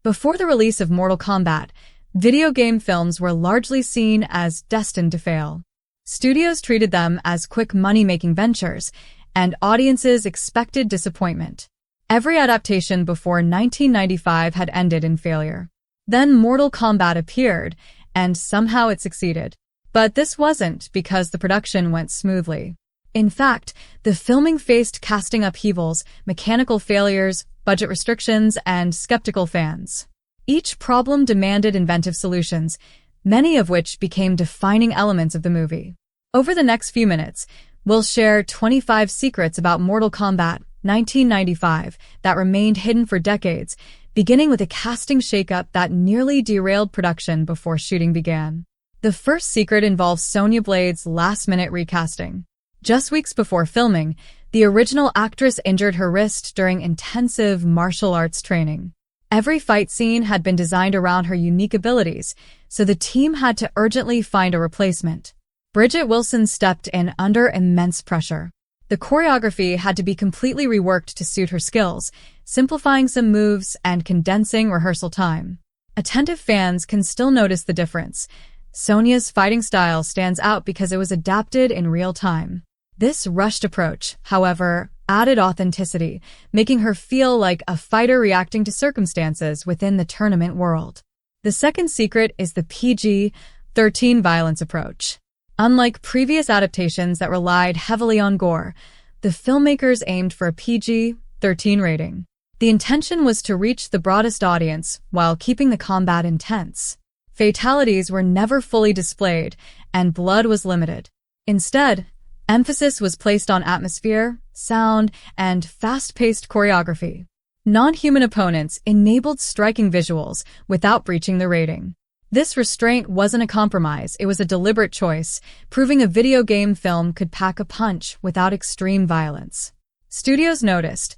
Before the release of Mortal Kombat, video game films were largely seen as destined to fail. Studios treated them as quick money-making ventures, and audiences expected disappointment. Every adaptation before 1995 had ended in failure. Then Mortal Kombat appeared, and somehow it succeeded. But this wasn't because the production went smoothly. In fact, the filming faced casting upheavals, mechanical failures, budget restrictions, and skeptical fans. Each problem demanded inventive solutions, many of which became defining elements of the movie. Over the next few minutes, we'll share 25 secrets about Mortal Kombat 1995 that remained hidden for decades, beginning with a casting shakeup that nearly derailed production before shooting began. The first secret involves Sonya Blade's last-minute recasting. Just weeks before filming, the original actress injured her wrist during intensive martial arts training. Every fight scene had been designed around her unique abilities, so the team had to urgently find a replacement. Bridget Wilson stepped in under immense pressure. The choreography had to be completely reworked to suit her skills, simplifying some moves and condensing rehearsal time. Attentive fans can still notice the difference. Sonya's fighting style stands out because it was adapted in real time. This rushed approach, however, added authenticity, making her feel like a fighter reacting to circumstances within the tournament world. The second secret is the PG-13 violence approach. Unlike previous adaptations that relied heavily on gore, the filmmakers aimed for a PG-13 rating. The intention was to reach the broadest audience while keeping the combat intense. Fatalities were never fully displayed, and blood was limited. Instead, emphasis was placed on atmosphere, sound, and fast-paced choreography. Non-human opponents enabled striking visuals without breaching the rating. This restraint wasn't a compromise, it was a deliberate choice, proving a video game film could pack a punch without extreme violence. Studios noticed,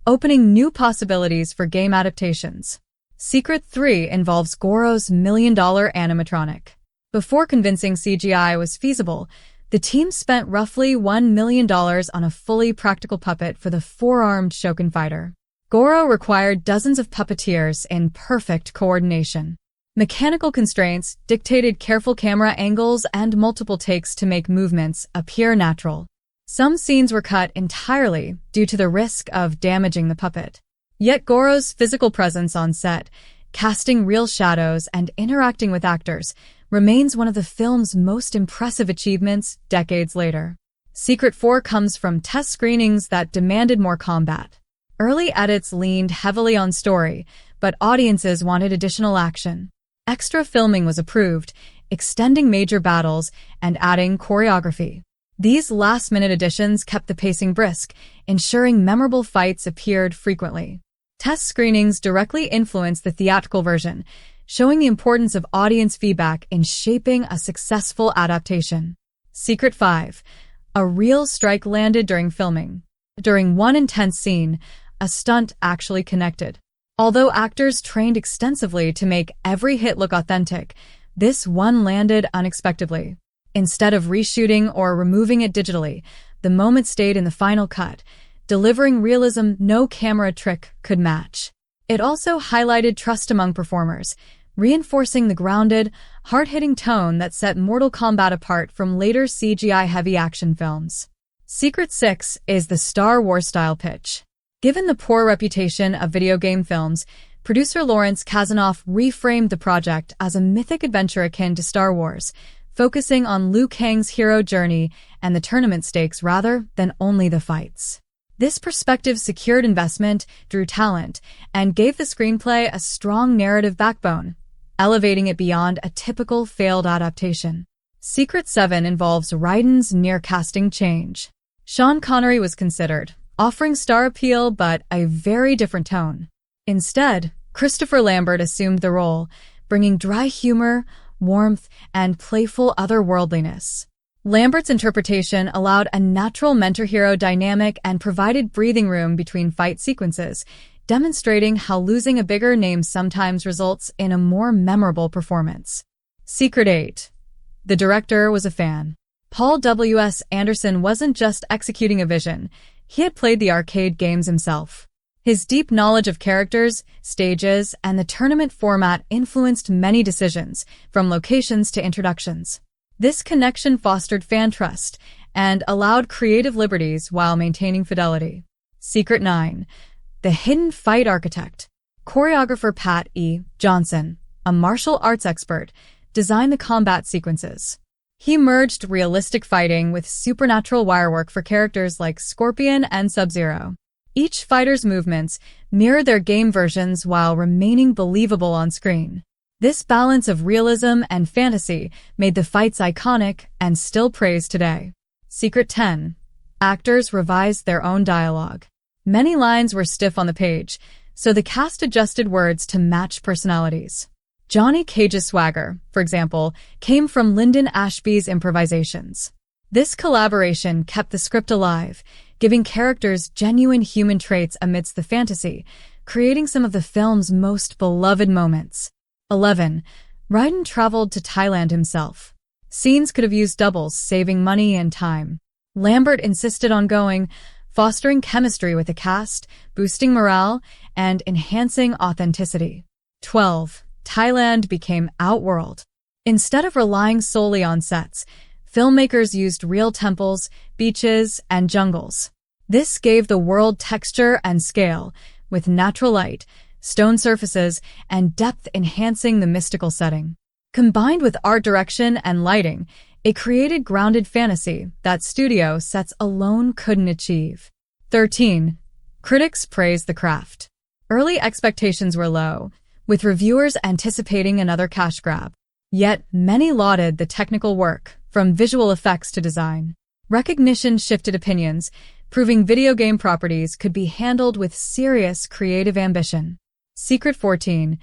opening new possibilities for game adaptations. Secret 3 involves Goro's $1 million animatronic. Before convincing CGI was feasible, the team spent roughly $1 million on a fully practical puppet for the four-armed Shokin fighter. Goro required dozens of puppeteers in perfect coordination. Mechanical constraints dictated careful camera angles and multiple takes to make movements appear natural. Some scenes were cut entirely due to the risk of damaging the puppet. Yet Goro's physical presence on set, casting real shadows and interacting with actors, remains one of the film's most impressive achievements decades later. Secret 4 comes from test screenings that demanded more combat. Early edits leaned heavily on story, but audiences wanted additional action. Extra filming was approved, extending major battles and adding choreography. These last-minute additions kept the pacing brisk, ensuring memorable fights appeared frequently. Test screenings directly influenced the theatrical version, showing the importance of audience feedback in shaping a successful adaptation. Secret 5. A real strike landed during filming. During one intense scene, a stunt actually connected. Although actors trained extensively to make every hit look authentic, this one landed unexpectedly. Instead of reshooting or removing it digitally, the moment stayed in the final cut, delivering realism no camera trick could match. It also highlighted trust among performers, reinforcing the grounded, hard-hitting tone that set Mortal Kombat apart from later CGI-heavy action films. Secret 6 is the Star Wars-style pitch. Given the poor reputation of video game films, producer Lawrence Kasanoff reframed the project as a mythic adventure akin to Star Wars, focusing on Liu Kang's hero journey and the tournament stakes rather than only the fights. This perspective secured investment, drew talent, and gave the screenplay a strong narrative backbone, elevating it beyond a typical failed adaptation. Secret 7 involves Raiden's near-casting change. Sean Connery was considered, offering star appeal but a very different tone. Instead, Christopher Lambert assumed the role, bringing dry humor, warmth, and playful otherworldliness. Lambert's interpretation allowed a natural mentor-hero dynamic and provided breathing room between fight sequences, demonstrating how losing a bigger name sometimes results in a more memorable performance. Secret 8. The director was a fan. Paul W.S. Anderson wasn't just executing a vision, he had played the arcade games himself. His deep knowledge of characters, stages, and the tournament format influenced many decisions, from locations to introductions. This connection fostered fan trust and allowed creative liberties while maintaining fidelity. Secret 9. The Hidden Fight Architect. Choreographer Pat E. Johnson, a martial arts expert, designed the combat sequences. He merged realistic fighting with supernatural wirework for characters like Scorpion and Sub-Zero. Each fighter's movements mirrored their game versions while remaining believable on screen. This balance of realism and fantasy made the fights iconic and still praised today. Secret 10. Actors revised their own dialogue. Many lines were stiff on the page, so the cast adjusted words to match personalities. Johnny Cage's swagger, for example, came from Lyndon Ashby's improvisations. This collaboration kept the script alive, giving characters genuine human traits amidst the fantasy, creating some of the film's most beloved moments. 11. Raiden traveled to Thailand himself. Scenes could have used doubles, saving money and time. Lambert insisted on going, fostering chemistry with the cast, boosting morale, and enhancing authenticity. 12. Thailand became Outworld. Instead of relying solely on sets, filmmakers used real temples, beaches, and jungles. This gave the world texture and scale, with natural light, stone surfaces, and depth enhancing the mystical setting. Combined with art direction and lighting, it created grounded fantasy that studio sets alone couldn't achieve. 13. Critics praised the craft. Early expectations were low, with reviewers anticipating another cash grab. Yet, many lauded the technical work, from visual effects to design. Recognition shifted opinions, proving video game properties could be handled with serious creative ambition. Secret 14.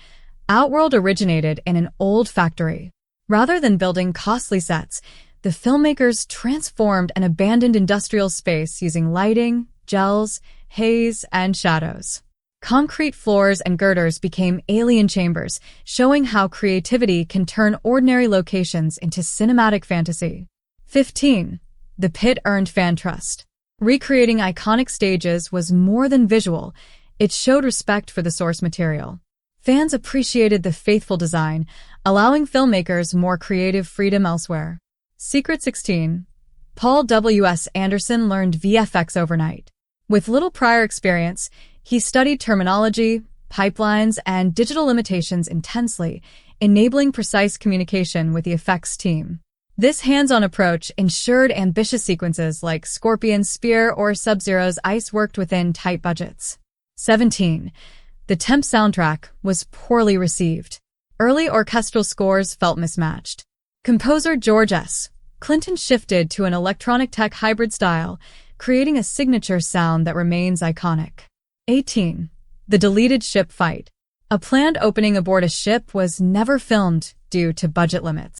Outworld originated in an old factory. Rather than building costly sets, the filmmakers transformed an abandoned industrial space using lighting, gels, haze, and shadows. Concrete floors and girders became alien chambers, showing how creativity can turn ordinary locations into cinematic fantasy. 15. The Pit earned fan trust. Recreating iconic stages was more than visual, it showed respect for the source material. Fans appreciated the faithful design, allowing filmmakers more creative freedom elsewhere. Secret 16. Paul W.S. Anderson learned VFX overnight. With little prior experience, he studied terminology, pipelines, and digital limitations intensely, enabling precise communication with the effects team. This hands-on approach ensured ambitious sequences like Scorpion's spear or Sub-Zero's ice worked within tight budgets. 17. The temp soundtrack was poorly received. Early orchestral scores felt mismatched. Composer George S. Clinton shifted to an electronic tech hybrid style, creating a signature sound that remains iconic. 18. The deleted ship fight. A planned opening aboard a ship was never filmed due to budget limits.